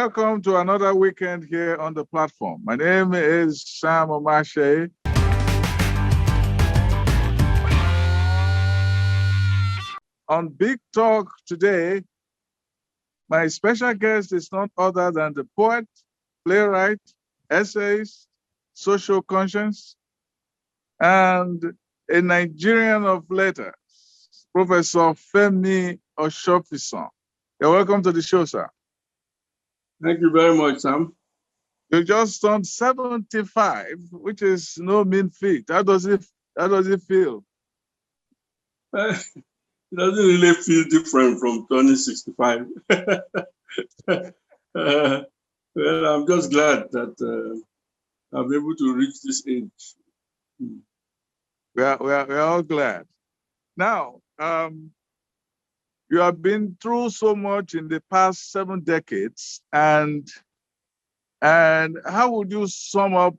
Welcome to another weekend here on the platform. My name is Sam Omatseye. On Big Talk today, my special guest is none other than the poet, playwright, essayist, social conscience, and a Nigerian of letters, Professor Femi Osofisan. You're welcome to the show, sir. Thank you very much, Sam. You just turned 75, which is no mean feat. How does it feel? It doesn't really feel different from turning 65. Well, I'm just glad that I'm able to reach this age. We are all glad. Now, you have been through so much in the past 7 decades, and how would you sum up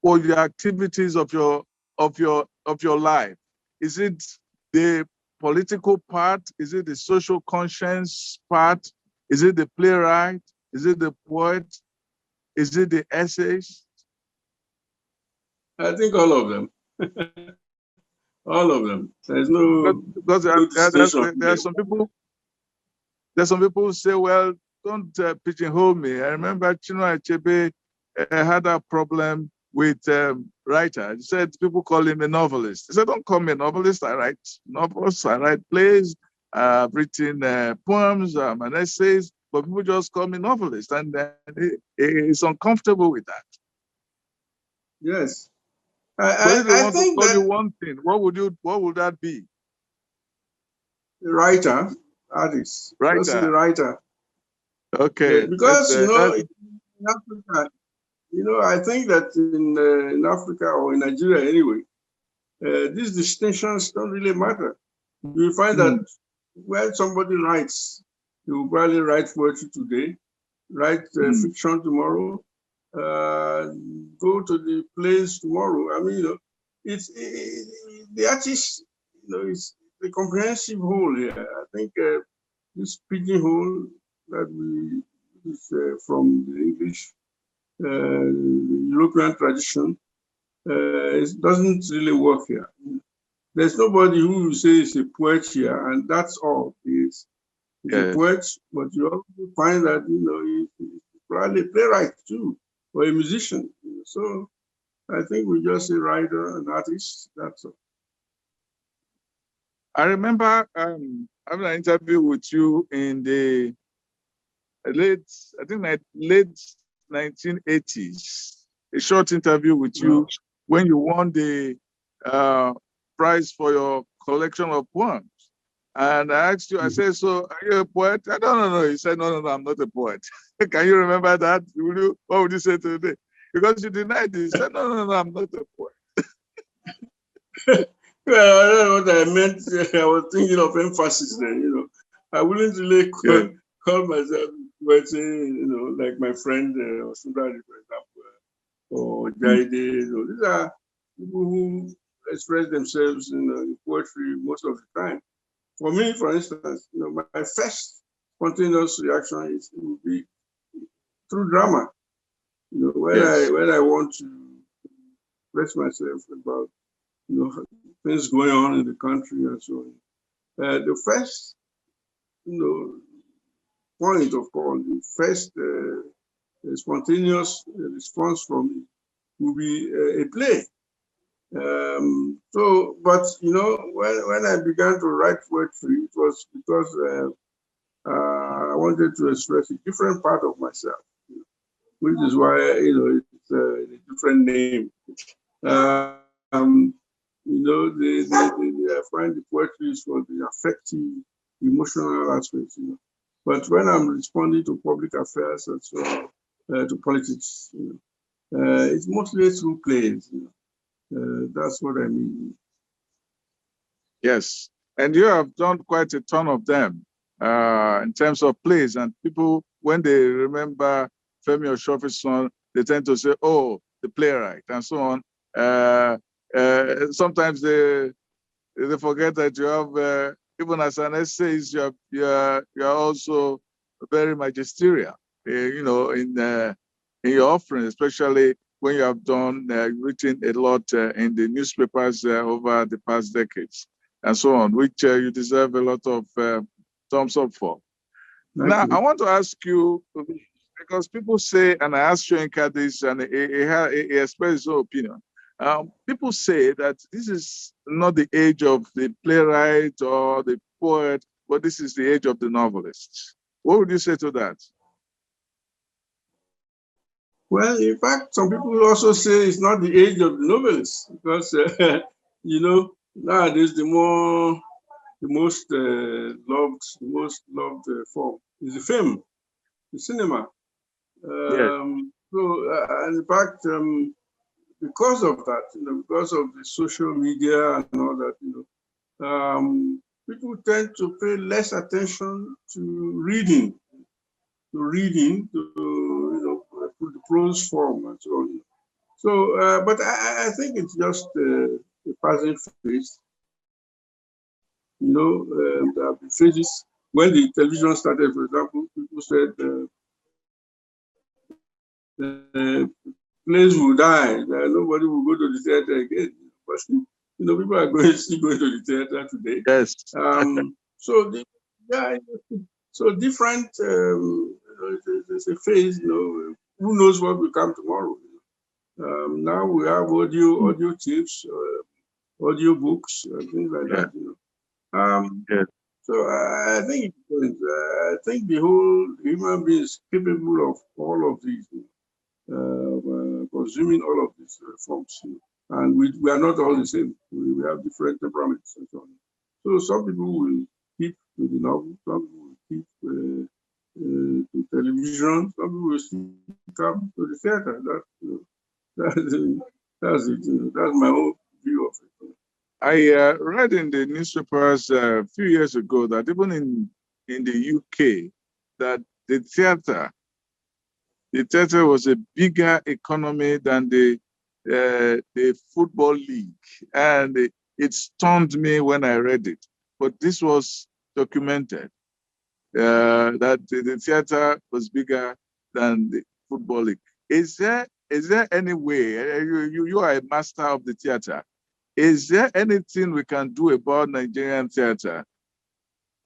all the activities of your life? Is it the political part? Is it the social conscience part? Is it the playwright? Is it the poet? Is it the essays? I think all of them. All of them. There's no. Because there are some people. There's some people who say, "Well, don't pigeonhole me." I remember Chinua Achebe had a problem with writer. He said people call him a novelist. He said, "Don't call me a novelist. I write novels. I write plays. I've written poems and essays, but people just call me novelist," and he's uncomfortable with that. Yes. But if they want to call you one thing, what would that be? Writer, artist. Writer. Just a writer. Okay. Yeah, because in Africa, I think that in Africa or in Nigeria anyway, these distinctions don't really matter. You find that when somebody writes, he will probably write poetry today, write fiction tomorrow, go to the plays tomorrow. I mean, it's the artist, it's the comprehensive whole here. I think this pigeonhole that is from the English, European tradition, it doesn't really work here. There's nobody who will say is a poet here, and that's all. He's a poet, but you also find that he's probably a playwright too, or a musician. So I think we just say writer and artist. That's all. I remember having an interview with you in the late 1980s. A short interview with you when you won the prize for your collection of poems. And I asked you, I said, "So are you a poet?" I said, No. You said, no, I'm not a poet. Can you remember that? What would you say today? Because you denied it. You said, no, I'm not a poet. Well, I don't know what I meant. I was thinking of emphasis then, I wouldn't really call myself poet, like my friend Sundari, for example, or Jaide. These are people who express themselves in poetry most of the time. For me, for instance, my first spontaneous reaction would be through drama. When I want to express myself about things going on in the country and so on. The first point of call, the first spontaneous response from me would be a play. But when I began to write poetry, it was because I wanted to express a different part of myself, which is why it's a different name. I find the poetry is for the affective, emotional aspects. But when I'm responding to public affairs and so on, to politics, it's mostly through plays. That's what I mean. Yes, and you have done quite a ton of them in terms of plays, and people, when they remember Femi Osofisan, they tend to say, "Oh, the playwright," and so on. Sometimes they forget that you have, even as an essayist, you are also very magisterial. in your offering, especially when you have written a lot in the newspapers over the past decades and so on, which you deserve a lot of thumbs up for. Now, I want to ask you, because people say, and I asked Shoyinka this, and he expressed his own opinion. People say that this is not the age of the playwright or the poet, but this is the age of the novelist. What would you say to that? Well, in fact, some people also say it's not the age of the novelist, because nowadays the most loved form is the film, the cinema. Yes. And in fact, because of that, because of the social media and all that, people tend to pay less attention to reading, to the prose form and so on. So, but I think it's just a passing phase. There have been phases when the television started. For example, people said plays will die. Nobody will go to the theater again. But people are still going to the theater today. Yes. So different. There's a phase. Who knows what will come tomorrow? Now we have audio tips, audio books, things like that. Yes. So I think I think the whole human being is capable of all of these, consuming all of these forms, and we are not all the same. We have different temperaments and so on. So some people will keep to the novel, some people will keep to television, some people will still come to the theater. That's it. That's my own view of it. I read in the newspapers a few years ago that even in the UK, that the theater was a bigger economy than the football league, and it stunned me when I read it. But this was documented that the theater was bigger than the football league. Is there any way you are a master of the theater? Is there anything we can do about Nigerian theater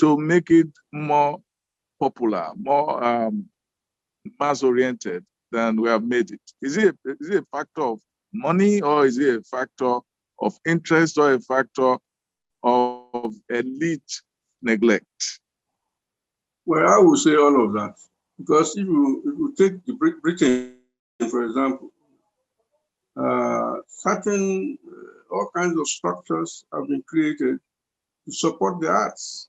to make it more popular, more mass-oriented than we have made it? Is it a factor of money, or is it a factor of interest, or a factor of elite neglect? Well, I would say all of that, because if you take Britain, for example, certain all kinds of structures have been created to support the arts.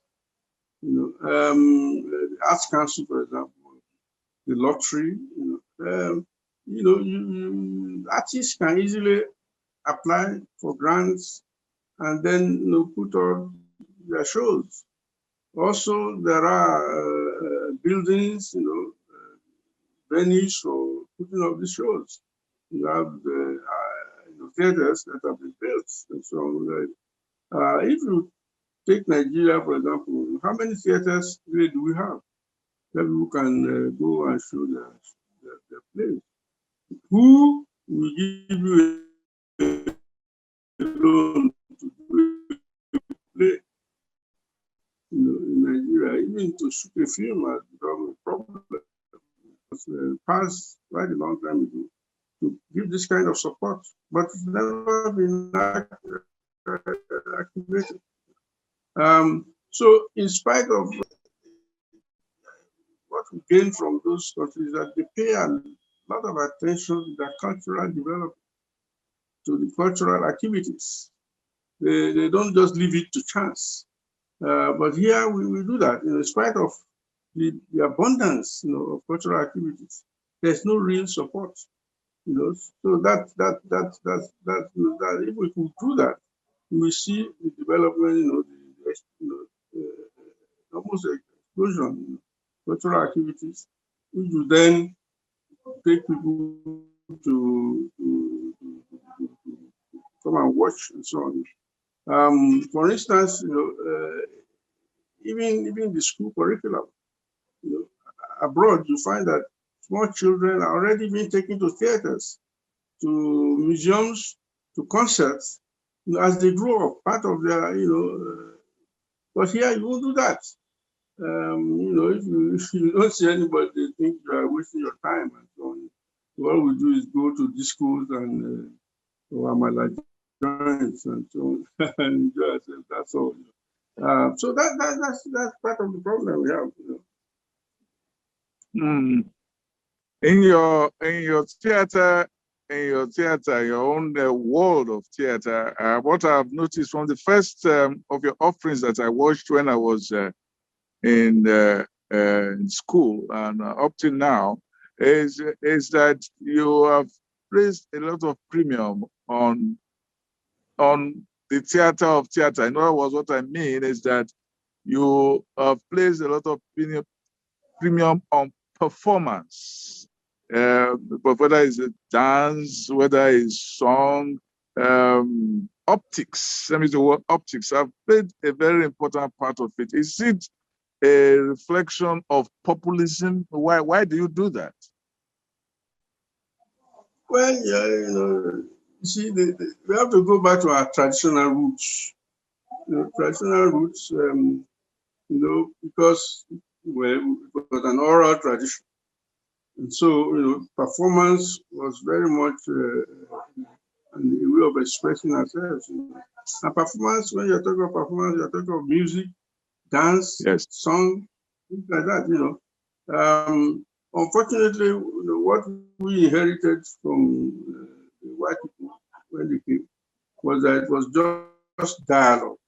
The Arts Council, for example, the lottery. Artists can easily apply for grants and then put on their shows. Also, there are buildings, venues for putting up the shows. You have theaters that have been built and so on. If you take Nigeria, for example, how many theaters really do we have that people can go and show their plays? Who will give you a loan to do a play? In Nigeria, even to shoot a film has become a problem. It's passed quite a long time ago to give this kind of support, but it's never been activated. So in spite of what we gain from those countries, that they pay a lot of attention to their cultural development, to the cultural activities. They don't just leave it to chance. But here we do that in spite of the abundance, of cultural activities. There's no real support, So that if we could do that, we see the development, almost an explosion in cultural activities, which will then take people to come and watch and so on. For instance, even the school curriculum, abroad, you find that small children are already being taken to theaters, to museums, to concerts, as they grow up, part of their, but here you won't do that. If you don't see anybody, they think you are wasting your time and so on. What we do is go to discos and Amala joints and so on and enjoy ourselves. That's all. So that's part of the problem we have. In your theater, your own world of theater, what I've noticed from the first of your offerings that I watched when I was in school and up to now, is that you have placed a lot of premium on the theater of theater. In other words, what I mean is that you have placed a lot of premium on performance, but whether it's a dance, whether it's song, optics. Let me use the word optics. Have played a very important part of it. Is it a reflection of populism? Why do you do that? Well, you see, we have to go back to our traditional roots. Because it was an oral tradition. And so, performance was very much a way of expressing ourselves. And performance, when you're talking about performance, you're talking about music, dance, yes, song, things like that, Unfortunately, what we inherited from the white people when they came was that it was just dialogue.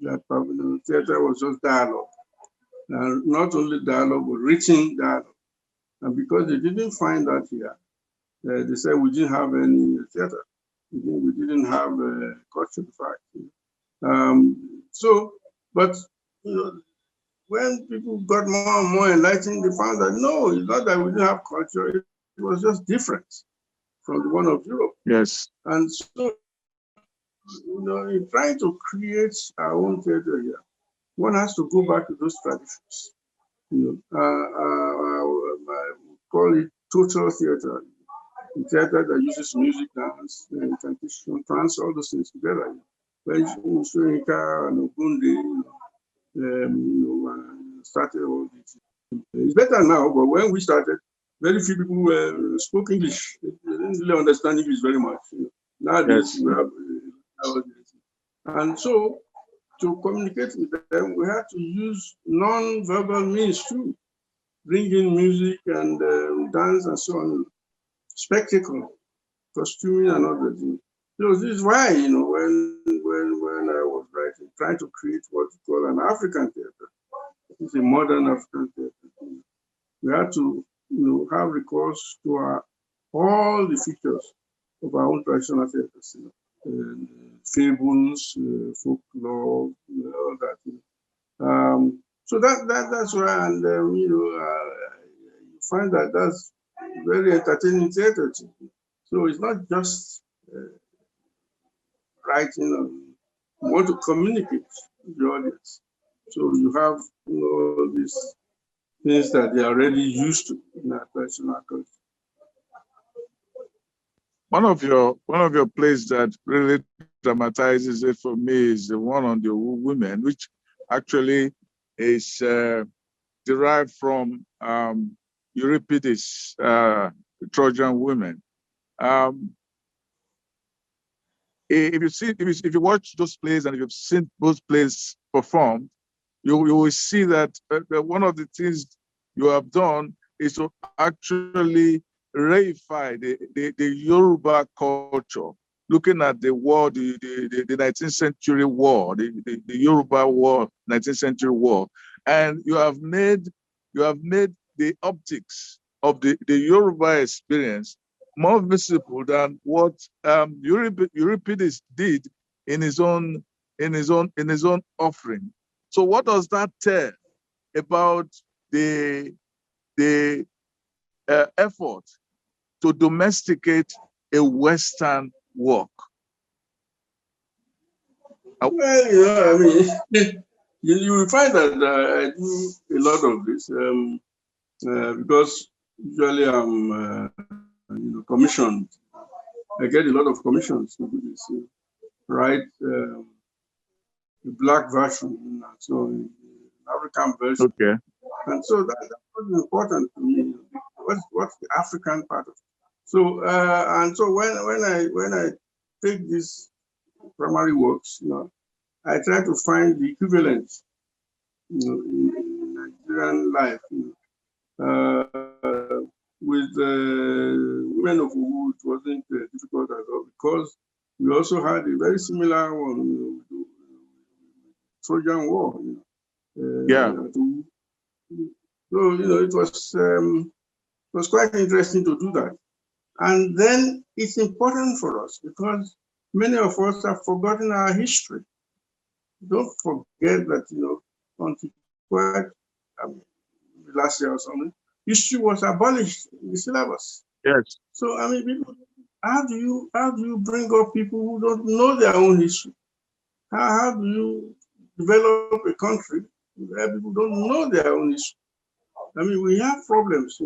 That theater was just dialogue. And not only dialogue, but written dialogue. And because they didn't find that here, they said we didn't have any theater. We didn't have culture, in fact. But when people got more and more enlightened, they found that no, it's not that we didn't have culture, it was just different from the one of Europe. Yes. And so, in trying to create our own theater here, one has to go back to those traditions. We call it total theater. The theater that uses music, dance, incantation, trance, all those things together. When Sonika and Ogunde, started all this. It's better now, but when we started, very few people spoke English. They didn't really understand English very much. Nowadays, yes, we have and so to communicate with them, we had to use non-verbal means too, bring in music and dance and so on, spectacle, costuming and all that. So this is why, when I was writing, trying to create what we call an African theater, it's a modern African theater. We had to, have recourse to all the features of our own traditional theaters, fables, folklore, all that. So that's why, and you find that that's very entertaining theater too. So it's not just writing. You want to communicate with the audience. So you have all these things that they are already used to in our traditional culture. One of your plays that really dramatizes it for me is the one on the women, which actually is derived from Euripides, Trojan women. If you watch those plays and if you've seen those plays performed, you will see that one of the things you have done is to actually reify the Yoruba culture, looking at the war, the 19th century war, the Yoruba war, 19th century war, and you have made the optics of the Yoruba experience more visible than what Euripides did in his own offering. So what does that tell about the effort to domesticate a Western work? Well, you will find that I do a lot of this because usually I'm commissioned. I get a lot of commissions to do this, write the black version, so the African version. Okay. And so that was important to me. What's the African part of it? So and so when I take these primary works, I try to find the equivalent, in Nigerian life, with women of who it wasn't difficult at all, because we also had a very similar one, Trojan War. Yeah. So it was quite interesting to do that. And then it's important for us because many of us have forgotten our history. Don't forget that, until quite last year or something, history was abolished in the syllabus. Yes. So people, how do you bring up people who don't know their own history? How do you develop a country where people don't know their own history? We have problems,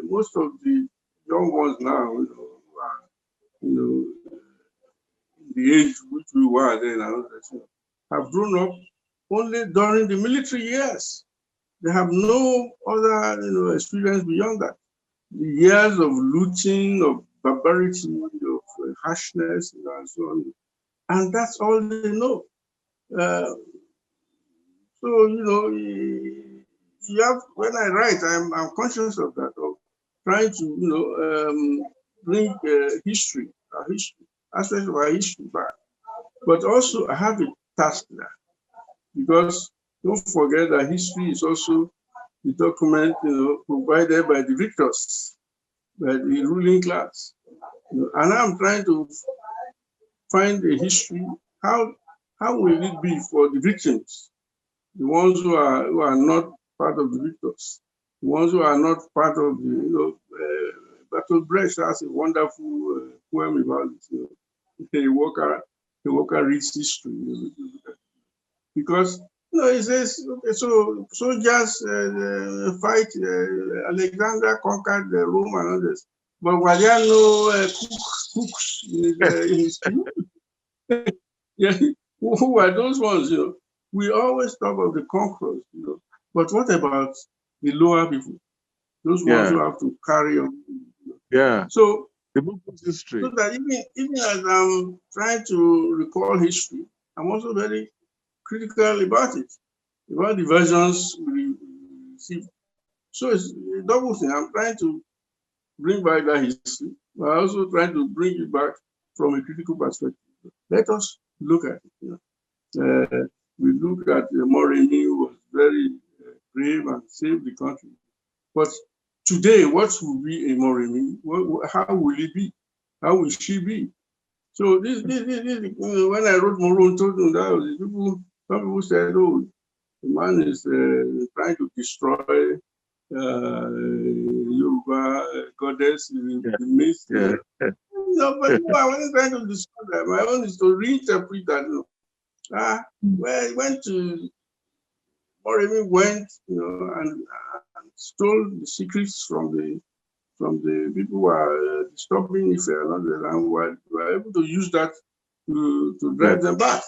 most of the young ones now, the age which we were then, have grown up only during the military years. They have no other, experience beyond that. The years of looting, of barbarity, of harshness, and so on. And that's all they know. When I write, I'm conscious of that, of trying to, bring history, aspects of our history back. But also, I have a task there, because don't forget that history is also the document, provided by the victors, by the ruling class. And I'm trying to find a history. How will it be for the victims, the ones who are not part of the victors, the ones who are not part of the, Bertolt Brecht has a wonderful poem about it. A worker reads history, because he says, okay, so soldiers fight. Alexander conquered Rome and others, but were there no cooks in his queue? Yeah, who were those ones? We always talk of the conquerors, but what about the lower people? Those ones who have to carry on. Yeah. So the book of history. So that even as I'm trying to recall history, I'm also very critical about it, about the versions we receive. So it's a double thing. I'm trying to bring back that history, but I'm also trying to bring it back from a critical perspective. Let us look at it. We look at Moremi, who was very brave and saved the country. But today, what will be a Moremi? How will it be? How will she be? So this when I wrote Morountodun, that was some people said, oh, the man is trying to destroy Yoruba goddess, the myth. But I wasn't trying to destroy that. My own is to reinterpret that. Moremi went, and stole the secrets from the people who are disturbing Ife and were able to use that to drive them back,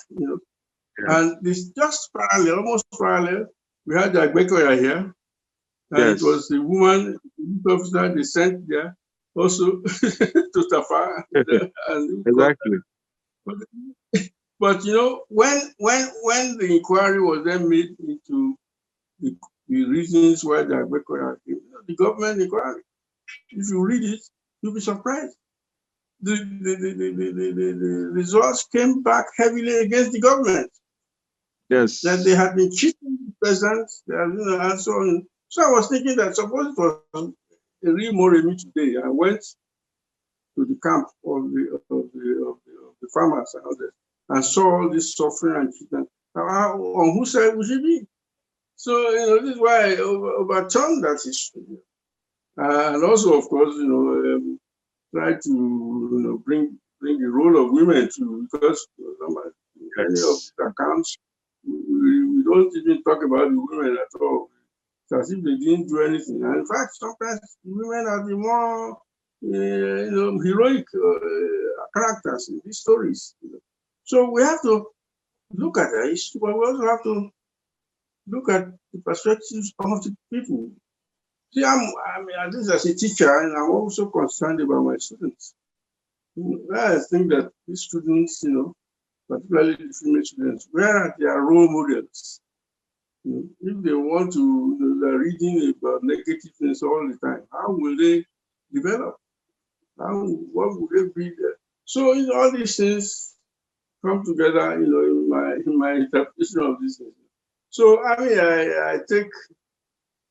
And this just parallel, almost parallel. We had the Agbekoya here, and it was the woman, the officer they sent there also to Tafa. Exactly. But when the inquiry was then made into the reasons why the Agbekoya came, the government inquiry, if you read it, you'll be surprised. The results came back heavily against the government. Yes. That they had been cheating the president, and so on. So I was thinking that suppose it was a real Moremi today, I went to the camp of the farmers and others and saw all this suffering and treatment. On whose side would she be? So this is why I overturned that history. And also, of course, try to bring the role of women to, because many of the accounts we don't even talk about the women at all. It's as if they didn't do anything. And in fact, sometimes women are the more heroic characters in these stories. So we have to look at the history, but we also have to look at the perspectives of the people. See, at least as a teacher, and I'm also concerned about my students. I think that these students, particularly the female students, where are their role models? If they want to, they're reading about negative things all the time, how will they develop? What would they be there? So, all these things come together, in my interpretation of this. So, I take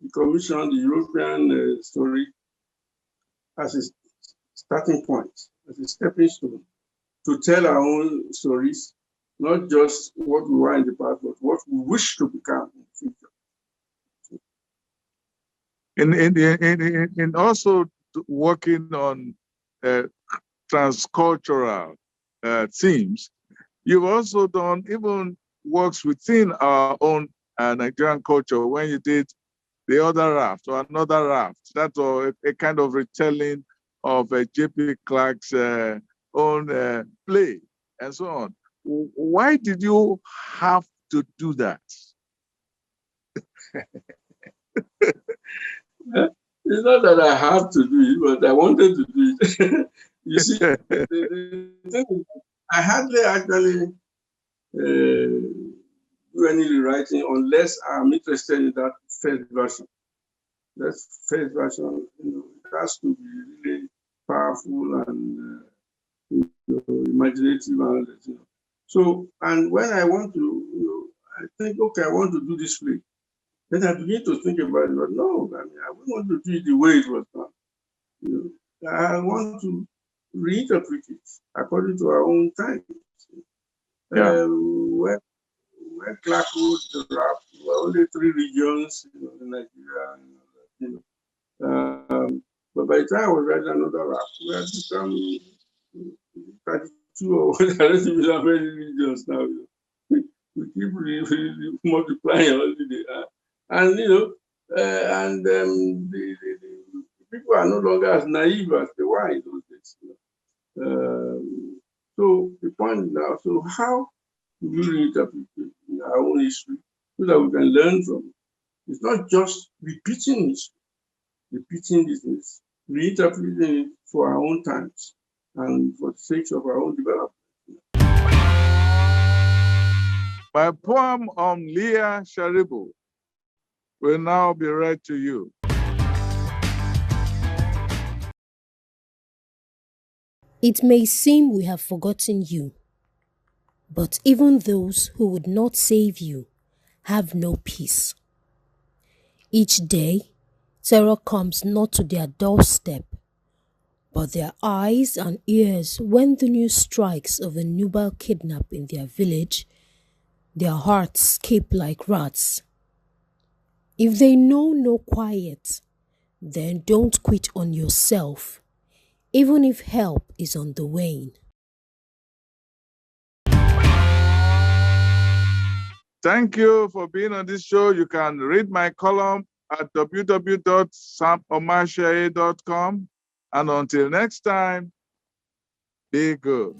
the Commission, the European story, as a starting point, as a stepping stone to tell our own stories, not just what we were in the past, but what we wish to become in the future. In also working on transcultural themes, you've also done even works within our own Nigerian culture when you did The Other Raft or Another Raft. That's a kind of retelling of J.P. Clark's own play and so on. Why did you have to do that? It's not that I have to do it, but I wanted to do it. You see, the thing is, I hardly actually do any rewriting unless I'm interested in that first version. That first version, it has to be really powerful and imaginative and So, and when I want to, I think, okay, I want to do this play. Then I begin to think about it, but no, I wouldn't want to do it the way it was done. I want to reinterpret it according to our own times. Yeah. When Clark wrote the rap, there were only 3 regions in Nigeria. But by the time I was writing Another Rap, we had become 32 or I don't even know how many regions now. We keep multiplying all the day. And the people are no longer as naive as they were in those days. So the point now, so how do we reinterpret our own history so that we can learn from it? It's not just repeating history, repeating this, reinterpreting it for our own times and for the sake of our own development. My poem on Leah Sharibu will now be read to you. It may seem we have forgotten you, but even those who would not save you have no peace. Each day, terror comes not to their doorstep, but their eyes and ears when the news strikes of a nubile kidnap in their village. Their hearts skip like rats. If they know no quiet, then don't quit on yourself, even if help is on the wane. Thank you for being on this show. You can read my column at www.samomatseye.com. And until next time, be good.